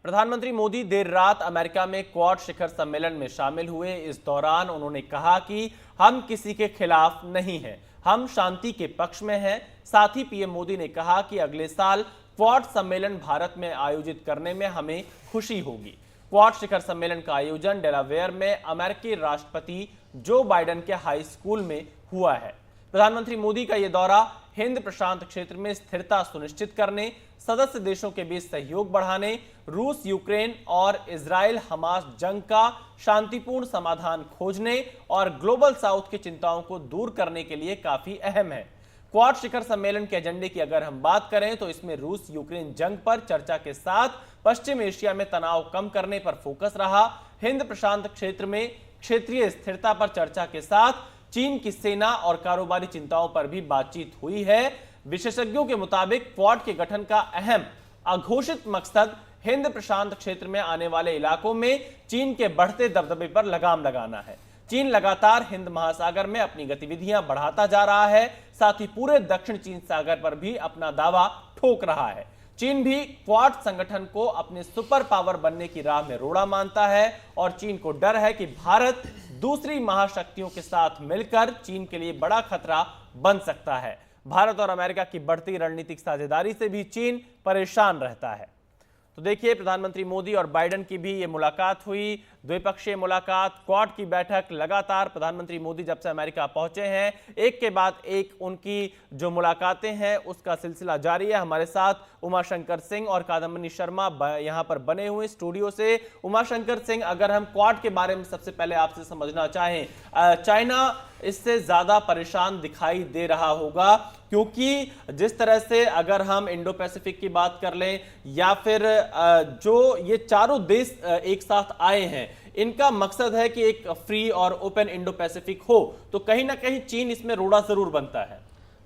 प्रधानमंत्री मोदी देर रात अमेरिका में क्वाड शिखर सम्मेलन में शामिल हुए। इस दौरान उन्होंने कहा कि हम किसी के खिलाफ नहीं हैं, हम शांति के पक्ष में हैं। साथ ही पीएम मोदी ने कहा कि अगले साल क्वाड सम्मेलन भारत में आयोजित करने में हमें खुशी होगी। क्वाड शिखर सम्मेलन का आयोजन डेलावेयर में अमेरिकी राष्ट्रपति जो बाइडेन के हाई स्कूल में हुआ है। प्रधानमंत्री मोदी का यह दौरा हिंद प्रशांत क्षेत्र में स्थिरता सुनिश्चित करने, सदस्य देशों के बीच सहयोग बढ़ाने, रूस यूक्रेन और इजराइल हमास जंग का शांतिपूर्ण समाधान खोजने और ग्लोबल साउथ की चिंताओं को दूर करने के लिए काफी अहम है। क्वाड शिखर सम्मेलन के एजेंडे की अगर हम बात करें तो इसमें रूस यूक्रेन जंग पर चर्चा के साथ पश्चिम एशिया में तनाव कम करने पर फोकस रहा। हिंद प्रशांत क्षेत्र में क्षेत्रीय स्थिरता पर चर्चा के साथ चीन की सेना और कारोबारी चिंताओं पर भी बातचीत हुई है। विशेषज्ञों के मुताबिक क्वाड के गठन का अहम अघोषित मकसद हिंद प्रशांत क्षेत्र में आने वाले इलाकों में चीन के बढ़ते दबदबे पर लगाम लगाना है। चीन लगातार हिंद महासागर में अपनी गतिविधियां बढ़ाता जा रहा है, साथ ही पूरे दक्षिण चीन सागर पर भी अपना दावा ठोक रहा है। चीन भी क्वाड संगठन को अपने सुपर पावर बनने की राह में रोड़ा मानता है और चीन को डर है कि भारत दूसरी महाशक्तियों के साथ मिलकर चीन के लिए बड़ा खतरा बन सकता है। भारत और अमेरिका की बढ़ती रणनीतिक साझेदारी से भी चीन परेशान रहता है। तो देखिए, प्रधानमंत्री मोदी और बाइडेन की भी ये मुलाकात हुई, द्विपक्षीय मुलाकात, क्वाड की बैठक। लगातार प्रधानमंत्री मोदी जब से अमेरिका पहुंचे हैं, एक के बाद एक उनकी जो मुलाकातें हैं उसका सिलसिला जारी है। हमारे साथ उमाशंकर सिंह और कादम्बिनी शर्मा यहां पर बने हुए स्टूडियो से। उमाशंकर सिंह, अगर हम क्वाड के बारे में सबसे पहले आपसे समझना चाहें, चाइना इससे ज्यादा परेशान दिखाई दे रहा होगा, क्योंकि जिस तरह से अगर हम इंडो पैसिफिक की बात कर लें या फिर जो ये चारों देश एक साथ आए हैं, इनका मकसद है कि एक फ्री और ओपन इंडो पैसिफिक हो, तो कहीं ना कहीं चीन इसमें रोड़ा जरूर बनता है।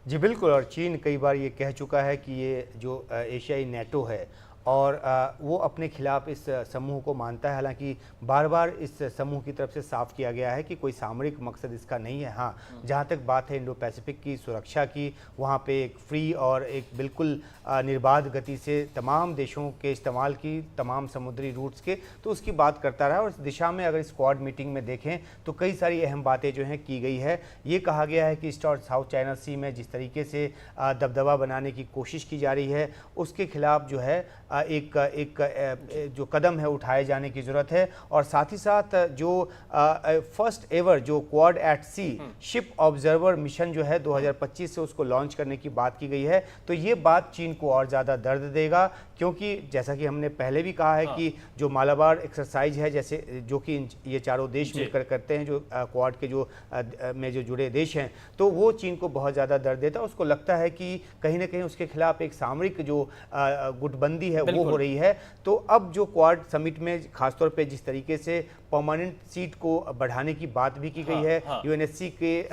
जी बिल्कुल, और चीन कई बार ये कह चुका है कि ये जो एशियाई नेटो है और वो अपने खिलाफ इस समूह को मानता है। हालांकि बार बार इस समूह की तरफ से साफ किया गया है कि कोई सामरिक मकसद इसका नहीं है। हाँ, जहाँ तक बात है इंडो पैसिफिक की सुरक्षा की, वहाँ पे एक फ्री और एक बिल्कुल निर्बाध गति से तमाम देशों के इस्तेमाल की, तमाम समुद्री रूट्स के, तो उसकी बात करता रहा। और इस दिशा में अगर स्क्वाड मीटिंग में देखें तो कई सारी अहम बातें जो हैं की गई है। ये कहा गया है कि ईस्ट और साउथ चाइना सी में जिस तरीके से दबदबा बनाने की कोशिश की जा रही है, उसके खिलाफ जो है एक जो कदम है उठाए जाने की ज़रूरत है। और साथ ही साथ जो फर्स्ट एवर जो क्वाड एट सी शिप ऑब्जर्वर मिशन जो है 2025 से उसको लॉन्च करने की बात की गई है। तो ये बात चीन को और ज़्यादा दर्द देगा, क्योंकि जैसा कि हमने पहले भी कहा है कि जो मालाबार एक्सरसाइज है, जैसे जो कि ये चारों देश मिलकर करते हैं, जो क्वाड के जो में जो जुड़े देश हैं, तो वो चीन को बहुत ज़्यादा दर्द देता है। उसको लगता है कि कहीं ना कहीं उसके खिलाफ एक सामरिक जो गुटबंदी है वो हो रही है। तो अब जो क्वाड समिट में खासतौर पे जिस तरीके से परमानेंट सीट को बढ़ाने की बात भी की गई है, यूएनएससी के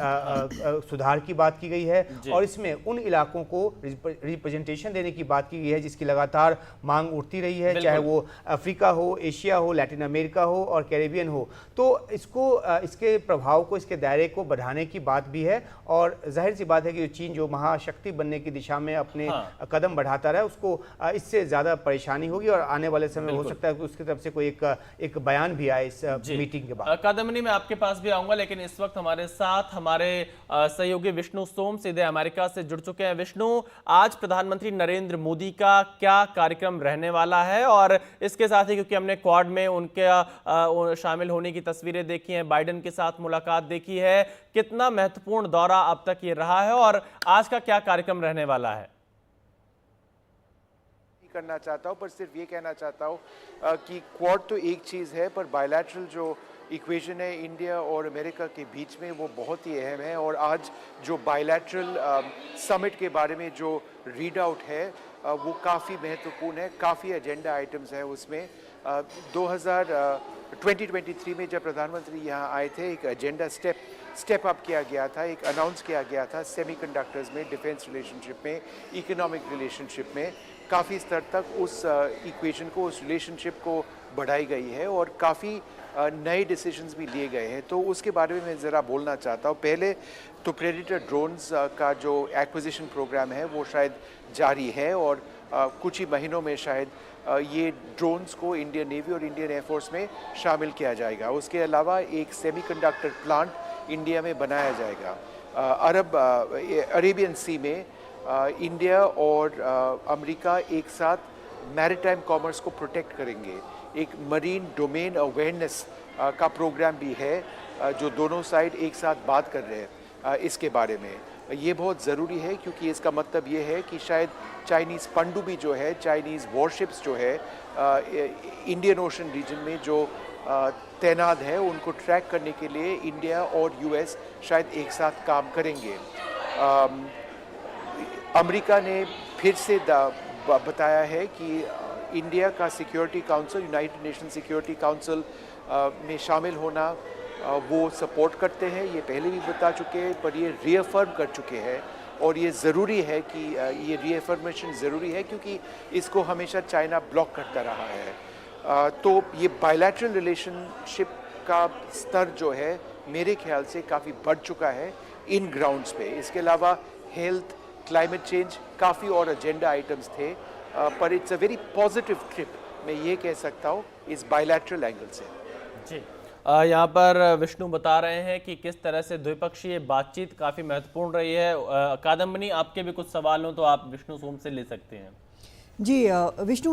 सुधार की बात की गई है, और इसमें उन इलाकों को रिप्रेजेंटेशन देने की बात की गई है जिसकी लगातार मांग उठती रही है, चाहे वो अफ्रीका हो, एशिया हो, लैटिन अमेरिका हो और कैरेबियन हो। तो इसको इसके प्रभाव को, इसके दायरे को बढ़ाने की बात भी है। और जाहिर सी बात है कि चीन जो महाशक्ति बनने की दिशा में अपने कदम बढ़ाता रहा, उसको इससे ज़्यादा परेशानी होगी और आने वाले समय हो सकता है कि उसकी तरफ से कोई एक बयान भी आए इस मीटिंग के बाद। कादम्बिनी, मैं आपके पास भी आऊंगा, लेकिन इस वक्त हमारे साथ हमारे सहयोगी विष्णु सोम सीधे अमेरिका से जुड़ चुके हैं। विष्णु, आज प्रधानमंत्री नरेंद्र मोदी का क्या कार्यक्रम रहने वाला है? और इसके साथ ही, क्योंकि हमने क्वाड में उनके शामिल होने की तस्वीरें देखी हैं, बाइडेन के साथ मुलाकात देखी है, कितना महत्वपूर्ण दौरा अब तक ये रहा है और आज का क्या कार्यक्रम रहने वाला है? करना चाहता हूं, पर सिर्फ ये कहना चाहता हूं कि क्वाड तो एक चीज़ है, पर बायलैटरल जो इक्वेशन है इंडिया और अमेरिका के बीच में, वो बहुत ही अहम है। और आज जो बायलैटरल समिट के बारे में जो रीड आउट है वो काफ़ी महत्वपूर्ण है, काफ़ी एजेंडा आइटम्स हैं उसमें। 2023 में जब प्रधानमंत्री यहाँ आए थे, एक एजेंडा स्टेप अप किया गया था, एक अनाउंस किया गया था सेमीकंडक्टर्स में, डिफेंस रिलेशनशिप में, इकोनॉमिक रिलेशनशिप में। काफ़ी स्तर तक उस इक्वेशन को, उस रिलेशनशिप को बढ़ाई गई है और काफ़ी नए डिसीजंस भी लिए गए हैं। तो उसके बारे में मैं ज़रा बोलना चाहता हूँ। पहले तो प्रेडेटर ड्रोन्स का जो एक्विजिशन प्रोग्राम है वो शायद जारी है और कुछ ही महीनों में शायद ये ड्रोन्स को इंडियन नेवी और इंडियन एयरफोर्स में शामिल किया जाएगा। उसके अलावा एक सेमीकंडक्टर प्लांट इंडिया में बनाया जाएगा। अरेबियन सी में इंडिया और अमेरिका एक साथ मैरीटाइम कॉमर्स को प्रोटेक्ट करेंगे। एक मरीन डोमेन अवेयरनेस का प्रोग्राम भी है जो दोनों साइड एक साथ बात कर रहे हैं इसके बारे में। ये बहुत ज़रूरी है क्योंकि इसका मतलब ये है कि शायद चाइनीज़ पनडुब्बी जो है, चाइनीज़ वॉरशिप्स जो है इंडियन ओशन रीजन में जो तैनात है, उनको ट्रैक करने के लिए इंडिया और यूएस शायद एक साथ काम करेंगे। अमेरिका ने फिर से बताया है कि इंडिया का security council, United nation security council में शामिल होना वो सपोर्ट करते हैं। ये पहले भी बता चुके हैं, पर ये रीअफर्म कर चुके हैं और ये ज़रूरी है कि ये रीअफर्मेशन ज़रूरी है क्योंकि इसको हमेशा चाइना ब्लॉक करता रहा है। तो ये बायलैटरल रिलेशनशिप का स्तर जो है मेरे ख्याल से काफ़ी बढ़ चुका है इन ग्राउंड्स पे। इसके अलावा हेल्थ, क्लाइमेट चेंज, काफ़ी और एजेंडा आइटम्स थे, पर it's a very positive trip, मैं ये कह सकता हूँ इस बायलैटरल एंगल से। जी, यहाँ पर विष्णु बता रहे हैं कि किस तरह से द्विपक्षीय बातचीत काफ़ी महत्वपूर्ण रही है। कादम्बिनी, आपके भी कुछ सवाल हो तो आप विष्णु सोम से ले सकते हैं। जी विष्णु,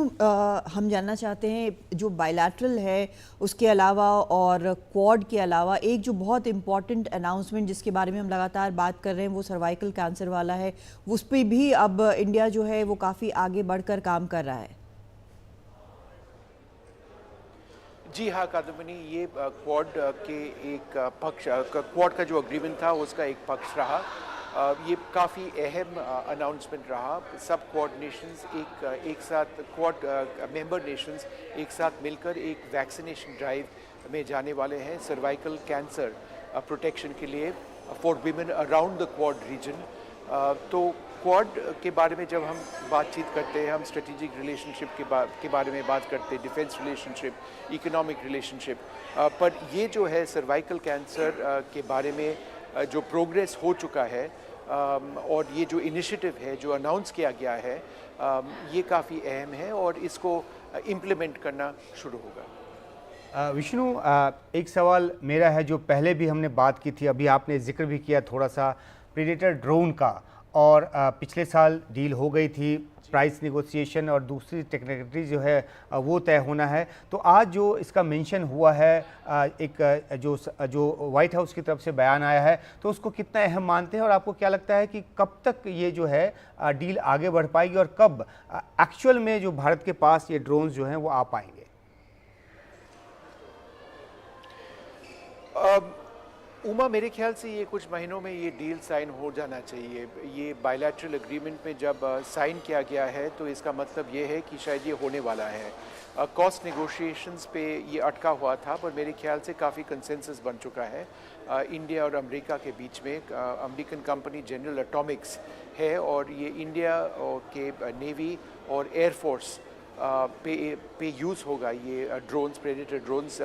हम जानना चाहते हैं जो बायलैटरल है उसके अलावा और क्वाड के अलावा एक जो बहुत इम्पॉर्टेंट अनाउंसमेंट जिसके बारे में हम लगातार बात कर रहे हैं वो सर्वाइकल कैंसर वाला है, उस पर भी अब इंडिया जो है वो काफ़ी आगे बढ़कर काम कर रहा है। जी हाँ कादम्बिनी, ये क्वाड के एक पक्ष, क्वाड का जो एग्रीमेंट था उसका एक पक्ष रहा। ये काफ़ी अहम अनाउंसमेंट रहा। सब क्वाड नेशंस एक साथ, क्वाड मेंबर नेशंस एक साथ मिलकर एक वैक्सीनेशन ड्राइव में जाने वाले हैं सर्वाइकल कैंसर प्रोटेक्शन के लिए for women around the quad region. तो क्वाड के बारे में जब हम बातचीत करते हैं, हम स्ट्रेटेजिक रिलेशनशिप के बारे में बात करते हैं, डिफेंस रिलेशनशिप, इकोनॉमिक रिलेशनशिप, पर ये जो है सर्वाइकल कैंसर के बारे में जो प्रोग्रेस हो चुका है और ये जो इनिशिएटिव है जो अनाउंस किया गया है, ये काफ़ी अहम है और इसको इम्प्लीमेंट करना शुरू होगा। विष्णु, एक सवाल मेरा है जो पहले भी हमने बात की थी, अभी आपने जिक्र भी किया थोड़ा सा प्रेडेटर ड्रोन का, और पिछले साल डील हो गई थी, प्राइस नेगोशिएशन और दूसरी टेक्निकलिटी जो है वो तय होना है। तो आज जो इसका मेंशन हुआ है, एक जो वाइट हाउस की तरफ से बयान आया है, तो उसको कितना अहम मानते हैं और आपको क्या लगता है कि कब तक ये जो है डील आगे बढ़ पाएगी और कब एक्चुअल में जो भारत के पास ये ड्रोन्स जो हैं वो आ पाएंगे? उमा, मेरे ख्याल से ये कुछ महीनों में ये डील साइन हो जाना चाहिए। ये बायलैटरल एग्रीमेंट में जब साइन किया गया है तो इसका मतलब ये है कि शायद ये होने वाला है। कॉस्ट नेगोशिएशंस पे ये अटका हुआ था, पर मेरे ख्याल से काफ़ी कंसेंसस बन चुका है इंडिया और अमेरिका के बीच में। अमेरिकन कंपनी जनरल एटॉमिक्स है और ये इंडिया के नेवी और एयरफोर्स पे यूज़ होगा ये ड्रोन्स, प्रेडेटर ड्रोन्स।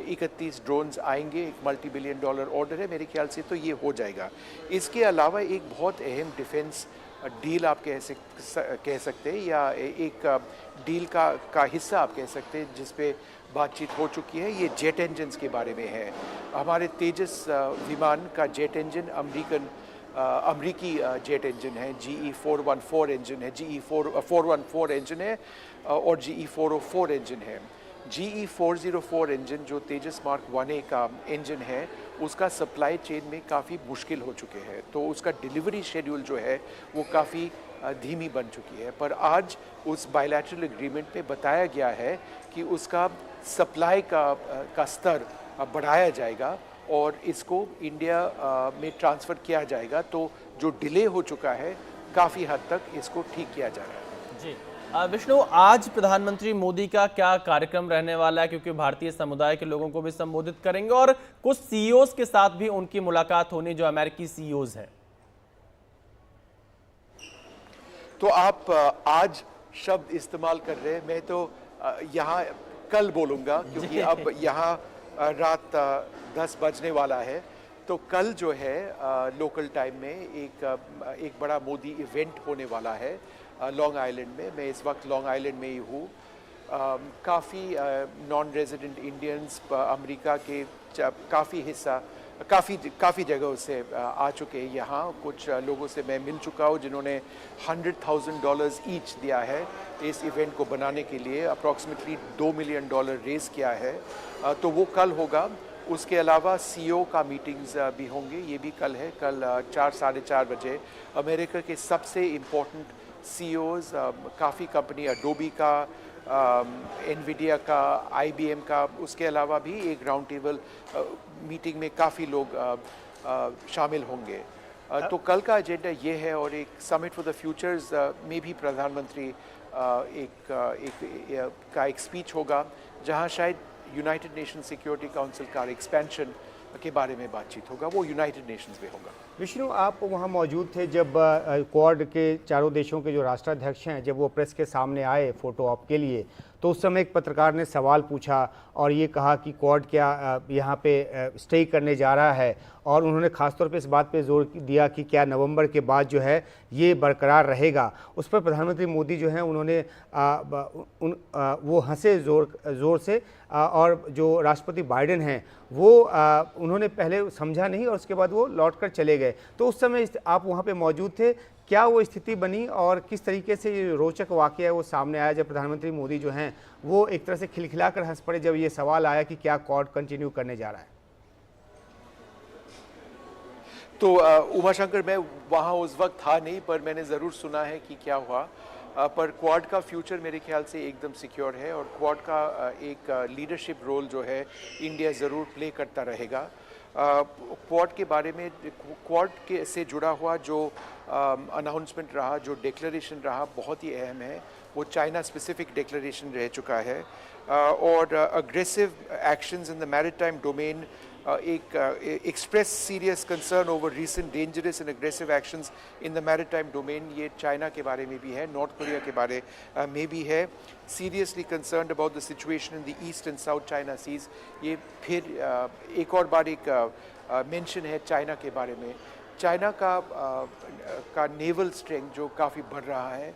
31 ड्रोन्स आएंगे, एक $multi-billion ऑर्डर है मेरे ख्याल से, तो ये हो जाएगा। इसके अलावा एक बहुत अहम डिफेंस डील आप कह सकते हैं, या एक डील का हिस्सा आप कह सकते हैं जिस पे बातचीत हो चुकी है, ये जेट इंजन्स के बारे में है। हमारे तेजस विमान का जेट इंजन अमरीकी जेट इंजन है, GE 414 इंजन है, GE 414 इंजन है और GE 404 इंजन है। GE 404 इंजन जो तेजस मार्क 1A का इंजन है, उसका सप्लाई चेन में काफ़ी मुश्किल हो चुके हैं, तो उसका डिलीवरी शेड्यूल जो है वो काफ़ी धीमी बन चुकी है। पर आज उस बायलैटरल एग्रीमेंट में बताया गया है कि उसका सप्लाई का स्तर बढ़ाया जाएगा और इसको इंडिया में ट्रांसफ़र किया जाएगा, तो जो डिले हो चुका है काफ़ी हद तक इसको ठीक किया जा रहा है। जी विष्णु, आज प्रधानमंत्री मोदी का क्या कार्यक्रम रहने वाला है, क्योंकि भारतीय समुदाय के लोगों को भी संबोधित करेंगे और कुछ सीईओज के साथ भी उनकी मुलाकात होनी, जो अमेरिकी सीईओज हैं। तो आप आज शब्द इस्तेमाल कर रहे हैं, मैं तो यहाँ कल बोलूँगा क्योंकि अब यहाँ रात 10 बजने वाला है। तो कल जो है लोकल टाइम में एक बड़ा मोदी इवेंट होने वाला है लॉन्ग आइलैंड में। मैं इस वक्त लॉन्ग आइलैंड में ही हूँ। काफ़ी नॉन रेजिडेंट इंडियंस अमेरिका के काफ़ी जगहों से आ चुके हैं यहाँ। कुछ लोगों से मैं मिल चुका हूँ जिन्होंने $100,000 ईच दिया है इस इवेंट को बनाने के लिए। अप्रॉक्सीमेटली $2 मिलियन रेज़ किया है। तो वो कल होगा। उसके अलावा CEO का मीटिंग्स भी होंगे, ये भी कल है। कल 4 साढ़े 4 बजे अमेरिका के सबसे इम्पोर्टेंट CEOs, काफ़ी कंपनी, अडोबी का, एनवीडिया का, IBM का, उसके अलावा भी एक राउंड टेबल मीटिंग में काफ़ी लोग शामिल होंगे। तो कल का एजेंडा ये है। और एक समिट फॉर द फ्यूचर्स में भी प्रधानमंत्री एक स्पीच होगा जहां शायद यूनाइटेड नेशन सिक्योरिटी काउंसिल का एक्सपेंशन के बारे में बातचीत होगा। वो यूनाइटेड नेशंस में होगा। विष्णु, आप वहाँ मौजूद थे जब क्वाड के चारों देशों के जो राष्ट्राध्यक्ष हैं, जब वो प्रेस के सामने आए फोटो ऑप के लिए, तो उस समय एक पत्रकार ने सवाल पूछा और ये कहा कि क्वाड क्या यहाँ पे स्टे करने जा रहा है, और उन्होंने खासतौर पे इस बात पे जोर दिया कि क्या नवंबर के बाद जो है ये बरकरार रहेगा। उस पर प्रधानमंत्री मोदी जो हैं उन्होंने वो हंसे ज़ोर से, और जो राष्ट्रपति बाइडेन हैं वो उन्होंने पहले समझा नहीं और उसके बाद वो लौट कर चले गए। तो उस समय आप वहाँ पे मौजूद थे, क्या वो स्थिति बनी और किस तरीके से ये रोचक वाक़या है वो सामने आया जब प्रधानमंत्री मोदी जो हैं वो एक तरह से खिलखिलाकर हंस पड़े जब ये सवाल आया कि क्या क्वाड कंटिन्यू करने जा रहा है? तो उमाशंकर, मैं वहाँ उस वक्त था नहीं, पर मैंने ज़रूर सुना है कि क्या हुआ। पर क्वाड का फ्यूचर मेरे ख्याल से एकदम सिक्योर है और क्वाड का एक लीडरशिप रोल जो है इंडिया ज़रूर प्ले करता रहेगा। क्वाड के बारे में, क्वाड के से जुड़ा हुआ जो अनाउंसमेंट रहा, जो डिक्लेरेशन रहा, बहुत ही अहम है। वो चाइना स्पेसिफिक डिक्लेरेशन रह चुका है। और aggressive actions in the maritime domain, express serious concern over recent dangerous and aggressive actions in the maritime domain, ये चाइना के बारे में भी है, नॉर्थ कोरिया के बारे में भी है। seriously concerned about the situation in the east and south China seas, ये फिर एक और बार एक मेंशन है चाइना के बारे में। चाइना का नेवल स्ट्रेंथ जो काफ़ी बढ़ रहा है,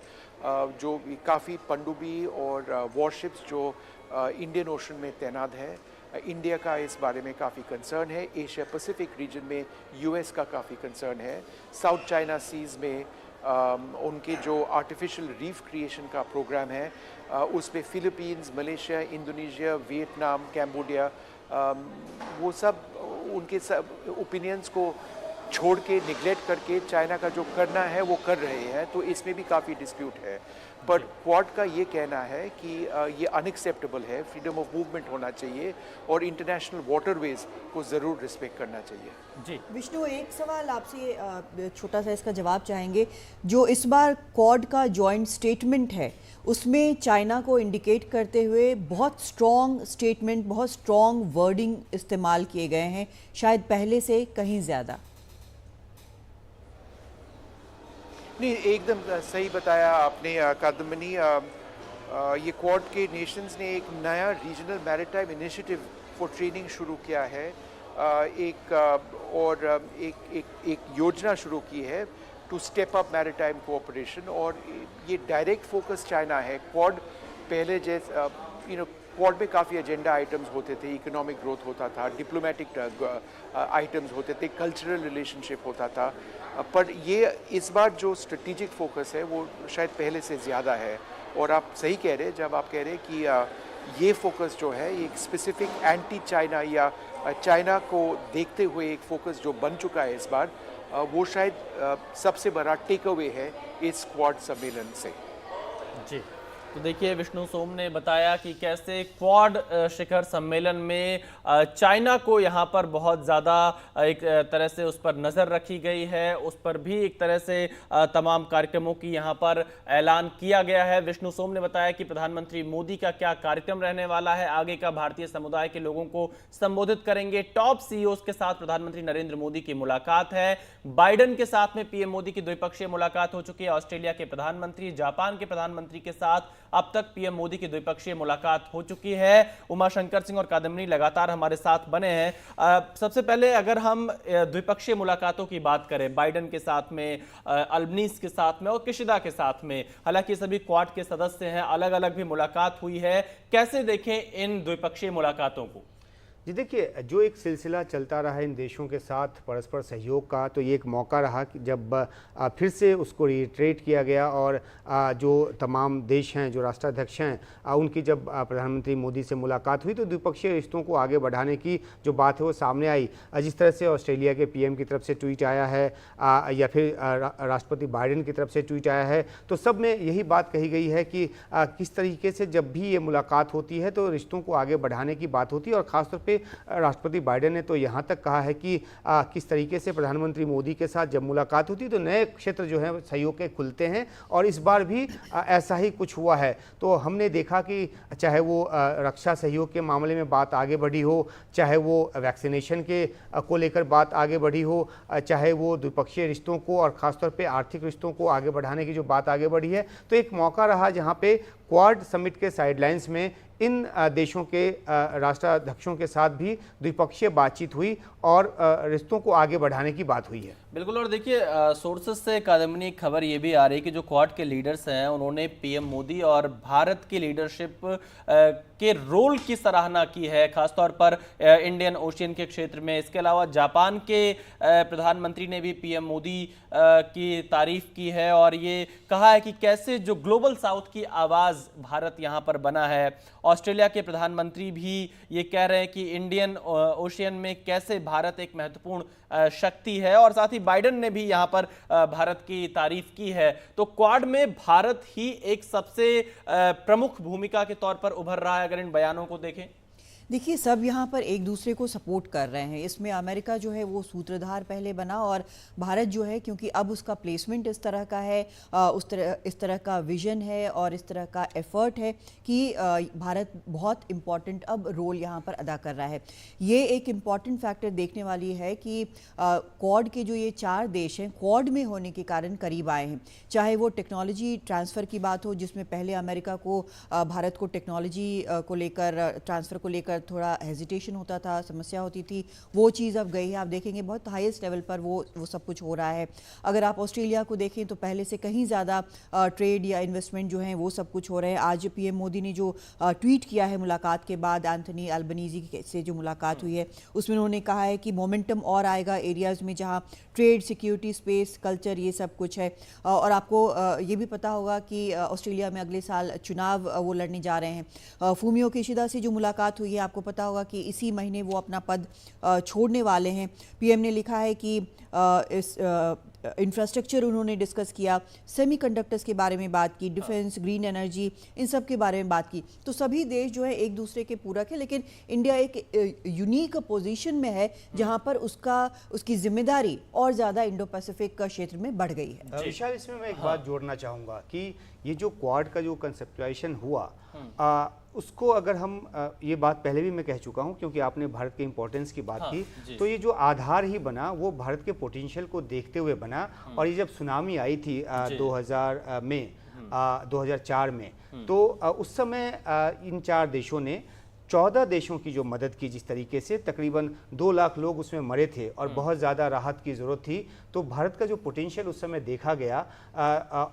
जो काफ़ी पनडुब्बी और वॉरशिप्स जो इंडियन ओशन में तैनात है, इंडिया का इस बारे में काफ़ी कंसर्न है। एशिया पैसिफिक रीजन में US का काफ़ी कंसर्न है। साउथ चाइना सीज़ में उनके जो आर्टिफिशियल रीफ क्रिएशन का प्रोग्राम है, उसमें Philippines, Malaysia, Indonesia, Vietnam, Cambodia, वो सब उनके सब ओपिनियंस को छोड़ के, निगलेक्ट करके चाइना का जो करना है वो कर रहे हैं। तो इसमें भी काफ़ी डिस्प्यूट है। पर क्वाड का ये कहना है कि ये अनएक्सेप्टेबल है, फ्रीडम ऑफ मूवमेंट होना चाहिए और इंटरनेशनल वाटरवेज को ज़रूर रिस्पेक्ट करना चाहिए। जी विष्णु, एक सवाल आपसे छोटा सा इसका जवाब चाहेंगे। जो इस बार क्वाड का जॉइंट स्टेटमेंट है उसमें चाइना को इंडिकेट करते हुए बहुत स्ट्रॉन्ग स्टेटमेंट, बहुत स्ट्रॉन्ग वर्डिंग इस्तेमाल किए गए हैं, शायद पहले से कहीं ज़्यादा। नहीं, एकदम सही बताया आपने कादम्बनी। ये क्वाड के नेशंस ने एक नया regional maritime initiative for training शुरू किया है। एक योजना शुरू की है to step up maritime cooperation, और ये डायरेक्ट फोकस चाइना है। क्वाड पहले जैसे क्वाड में काफ़ी एजेंडा आइटम्स होते थे, इकोनॉमिक ग्रोथ होता था, डिप्लोमेटिक आइटम्स होते थे, कल्चरल रिलेशनशिप होता था। पर ये इस बार जो स्ट्रेटेजिक फोकस है वो शायद पहले से ज़्यादा है। और आप सही कह रहे हैं जब आप कह रहे हैं कि ये फोकस जो है एक स्पेसिफिक एंटी चाइना या चाइना को देखते हुए एक फोकस जो बन चुका है इस बार, वो शायद सबसे बड़ा टेक अवे है इस क्वाड सम्मेलन से। जी, तो देखिए विष्णु सोम ने बताया कि कैसे क्वाड शिखर सम्मेलन में चाइना को यहाँ पर बहुत ज़्यादा एक तरह से उस पर नज़र रखी गई है, उस पर भी एक तरह से तमाम कार्यक्रमों की यहाँ पर ऐलान किया गया है। विष्णु सोम ने बताया कि प्रधानमंत्री मोदी का क्या कार्यक्रम रहने वाला है, आगे का भारतीय समुदाय के लोगों को संबोधित करेंगे। टॉप सीईओज के साथ प्रधानमंत्री नरेंद्र मोदी की मुलाकात है। बाइडेन के साथ में पीएम मोदी की द्विपक्षीय मुलाकात हो चुकी है। ऑस्ट्रेलिया के प्रधानमंत्री, जापान के प्रधानमंत्री के साथ अब तक पीएम मोदी की द्विपक्षीय मुलाकात हो चुकी है। उमाशंकर सिंह और कादम्बनी लगातार हमारे साथ बने हैं। सबसे पहले अगर हम द्विपक्षीय मुलाकातों की बात करें, बाइडेन के साथ में, अल्बनीज के साथ में और किशिदा के साथ में, हालांकि सभी क्वाड के सदस्य हैं, अलग अलग भी मुलाकात हुई है, कैसे देखें इन द्विपक्षीय मुलाकातों को? जी देखिए, जो एक सिलसिला चलता रहा इन देशों के साथ परस्पर सहयोग का, तो ये एक मौका रहा कि जब फिर से उसको रिट्रेट किया गया और जो तमाम देश हैं, जो राष्ट्राध्यक्ष हैं, उनकी जब प्रधानमंत्री मोदी से मुलाकात हुई तो द्विपक्षीय रिश्तों को आगे बढ़ाने की जो बात है वो सामने आई। जिस तरह से ऑस्ट्रेलिया के पीएम की तरफ से ट्वीट आया है या फिर राष्ट्रपति बाइडेन की तरफ से ट्वीट आया है, तो सब में यही बात कही गई है कि किस तरीके से जब भी ये मुलाकात होती है तो रिश्तों को आगे बढ़ाने की बात होती है। और ख़ासतौर पे राष्ट्रपति बाइडेन ने तो यहाँ तक कहा है कि किस तरीके से प्रधानमंत्री मोदी के साथ जब मुलाकात होती है तो नए क्षेत्र जो हैं सहयोग के खुलते हैं, और इस बार भी ऐसा ही कुछ हुआ है। तो हमने देखा कि चाहे वो रक्षा सहयोग के मामले में बात आगे बढ़ी हो, चाहे वो वैक्सीनेशन के को लेकर बात आगे बढ़ी हो, चाहे वो द्विपक्षीय रिश्तों को और ख़ासतौर पे आर्थिक रिश्तों को आगे बढ़ाने की जो बात आगे बढ़ी है, तो एक मौका रहा जहाँ पे क्वाड समिट के साइडलाइंस में इन देशों के राष्ट्राध्यक्षों के साथ भी द्विपक्षीय बातचीत हुई और रिश्तों को आगे बढ़ाने की बात हुई है। बिल्कुल। और देखिए, सोर्सेस से कादम्बनी खबर ये भी आ रही है कि जो क्वाड के लीडर्स हैं उन्होंने पीएम मोदी और भारत की लीडरशिप के रोल की सराहना की है, खासतौर पर इंडियन ओशियन के क्षेत्र में। इसके अलावा जापान के प्रधानमंत्री ने भी पीएम मोदी की तारीफ की है और ये कहा है कि कैसे जो ग्लोबल साउथ की आवाज़ भारत यहाँ पर बना है। ऑस्ट्रेलिया के प्रधानमंत्री भी ये कह रहे हैं कि इंडियन ओशियन में कैसे भारत एक महत्वपूर्ण शक्ति है, और साथ ही बाइडेन ने भी यहाँ पर भारत की तारीफ की है। तो क्वाड में भारत ही एक सबसे प्रमुख भूमिका के तौर पर उभर रहा है, अगर इन बयानों को देखें। देखिए, सब यहाँ पर एक दूसरे को सपोर्ट कर रहे हैं। इसमें अमेरिका जो है वो सूत्रधार पहले बना, और भारत जो है क्योंकि अब उसका प्लेसमेंट इस तरह का है, इस तरह का विजन है और इस तरह का एफर्ट है कि भारत बहुत इम्पॉर्टेंट अब रोल यहाँ पर अदा कर रहा है। ये एक इम्पॉर्टेंट फैक्टर देखने वाली है कि क्वाड के जो ये 4 देश हैं क्वाड में होने के कारण करीब आए हैं। चाहे वो टेक्नोलॉजी ट्रांसफ़र की बात हो, जिसमें पहले अमेरिका को भारत को टेक्नोलॉजी को लेकर, ट्रांसफ़र को लेकर थोड़ा हेजिटेशन होता था, समस्या होती थी, वो चीज़ अब गई है। आप देखेंगे बहुत हाईएस्ट लेवल पर वो सब कुछ हो रहा है। अगर आप ऑस्ट्रेलिया को देखें तो पहले से कहीं ज़्यादा ट्रेड या इन्वेस्टमेंट जो है वो सब कुछ हो रहे हैं। आज पीएम मोदी ने जो ट्वीट किया है मुलाकात के बाद, एंथनी अल्बनीज़ी से जो मुलाकात हुई है, उसमें उन्होंने कहा है कि मोमेंटम और आएगा एरियाज़ में जहाँ ट्रेड, सिक्योरिटी, स्पेस, कल्चर, ये सब कुछ है। और आपको ये भी पता होगा कि ऑस्ट्रेलिया में अगले साल चुनाव वो लड़ने जा रहे हैं। फूमियो किशिदा से जो मुलाकात हुई है, आपको पता होगा कि इसी महीने वो अपना पद छोड़ने वाले हैं। पीएम ने लिखा है कि इस इंफ्रास्ट्रक्चर उन्होंने डिस्कस किया, सेमीकंडक्टर्स के बारे में बात की, डिफेंस, ग्रीन एनर्जी, इन सब के बारे में बात की। तो सभी देश जो है एक दूसरे के पूरक है, लेकिन इंडिया एक यूनिक पोजीशन में है जहां पर उसकी जिम्मेदारी और ज़्यादा इंडो पैसिफिक क्षेत्र में बढ़ गई है। विशाल, इसमें मैं एक बात जोड़ना चाहूँगा कि ये जो क्वाड का जो कंसेप्चुलाइजेशन हुआ, उसको अगर हम ये बात पहले भी मैं कह चुका हूँ क्योंकि आपने भारत के इम्पोर्टेंस की बात की, तो ये जो आधार ही बना वो भारत के पोटेंशियल को देखते हुए बना। और ये जब सुनामी आई थी 2004 में, तो उस समय इन 4 देशों ने 14 देशों की जो मदद की, जिस तरीके से तकरीबन 2 लाख लोग उसमें मरे थे और बहुत ज़्यादा राहत की ज़रूरत थी। तो भारत का जो पोटेंशियल उस समय देखा गया,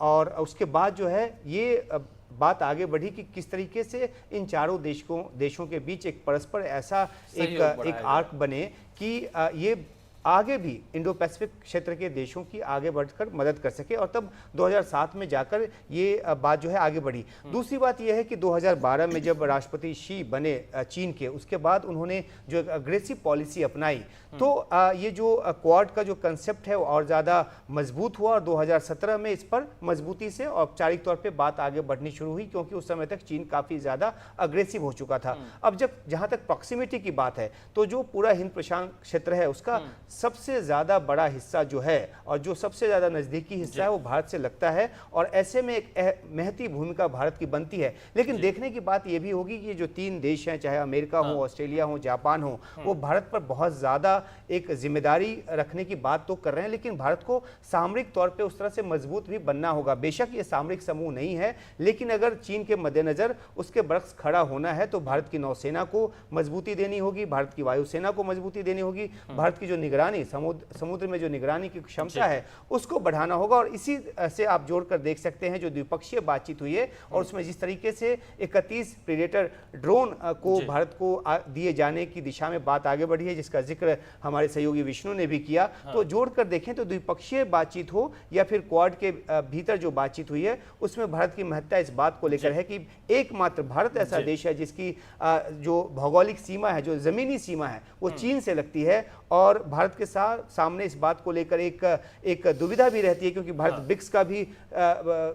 और उसके बाद जो है ये बात आगे बढ़ी कि किस तरीके से इन चारों देशों के बीच एक परस्पर ऐसा एक आर्क बने कि ये आगे भी इंडो पैसिफिक क्षेत्र के देशों की आगे बढ़कर मदद कर सके, और तब 2007 में जाकर ये बात जो है आगे बढ़ी। दूसरी बात यह है कि 2012 में जब राष्ट्रपति शी बने चीन के, उसके बाद उन्होंने जो एक अग्रेसिव पॉलिसी अपनाई, तो ये जो क्वाड का जो कंसेप्ट है वो और ज़्यादा मजबूत हुआ, और 2017 में इस पर मजबूती से औपचारिक तौर पर बात आगे बढ़नी शुरू हुई, क्योंकि उस समय तक चीन काफ़ी ज़्यादा अग्रेसिव हो चुका था। अब जहाँ तक प्रॉक्सिमिटी की बात है, तो जो पूरा हिंद प्रशांत क्षेत्र है उसका सबसे ज़्यादा बड़ा हिस्सा जो है और जो सबसे ज़्यादा नज़दीकी हिस्सा है वो भारत से लगता है, और ऐसे में एक महती भूमिका भारत की बनती है। लेकिन देखने की बात ये भी होगी कि ये जो 3 देश हैं, चाहे अमेरिका हो, ऑस्ट्रेलिया हो, जापान हो, वो भारत पर बहुत ज़्यादा एक जिम्मेदारी रखने की बात तो कर रहे हैं, लेकिन भारत को सामरिक तौर पे उस तरह से मजबूत भी बनना होगा। बेशक ये सामरिक समूह नहीं है, लेकिन अगर चीन के मद्देनज़र उसके बरक्स खड़ा होना है तो भारत की नौसेना को मजबूती देनी होगी, भारत की वायुसेना को मजबूती देनी होगी, भारत की जो निगरानी समुद्र में जो निगरानी की क्षमता है उसको बढ़ाना होगा। और इसी से आप जोड़कर देख सकते हैं जो द्विपक्षीय बातचीत हुई है और उसमें जिस तरीके से 31 प्रीडेटर ड्रोन को भारत को दिए जाने की दिशा में बात आगे बढ़ी है, जिसका जिक्र हमारे सहयोगी विष्णु ने भी किया। तो जोड़कर देखें तो द्विपक्षीय बातचीत हो या फिर क्वाड के भीतर जो बातचीत हुई है उसमें भारत की महत्ता इस बात को लेकर है कि एकमात्र भारत ऐसा देश है जिसकी जो भौगोलिक सीमा है, जो जमीनी सीमा है, वो चीन से लगती है। और भारत के सामने इस बात को लेकर एक दुविधा भी रहती है, क्योंकि भारत ब्रिक्स का भी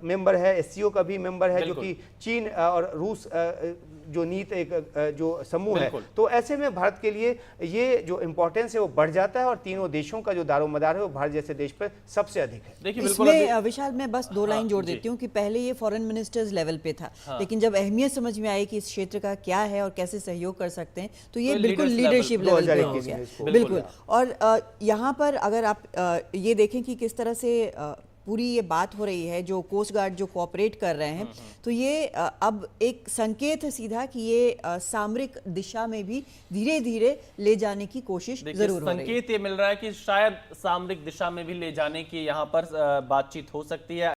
मेंबर है, एससीओ का भी मेंबर है, जो कि चीन और रूस जो नीत एक जो समूह है। तो ऐसे में भारत के लिए ये जो इंपॉर्टेंस है वो बढ़ जाता है, और तीनों देशों का जो दारोमदार है वो भारत जैसे देश पर सबसे अधिक है। देखिए इसमें विशाल मैं बस 2 लाइन जोड़ देती हूँ कि पहले ये फॉरेन मिनिस्टर्स लेवल पे था, लेकिन जब अहमियत समझ में आई कि इस क्षेत्र का क्या है और कैसे सहयोग कर सकते हैं, तो ये बिल्कुल लीडरशिप लेवल पे हो गया। बिल्कुल। और यहाँ पर अगर आप ये देखें कि किस तरह से पूरी ये बात हो रही है, जो कोस्ट गार्ड जो कोऑपरेट कर रहे हैं, तो ये अब एक संकेत है सीधा कि ये सामरिक दिशा में भी धीरे धीरे ले जाने की कोशिश जरूर हो रही है। संकेत ये मिल रहा है कि शायद सामरिक दिशा में भी ले जाने की यहाँ पर बातचीत हो सकती है।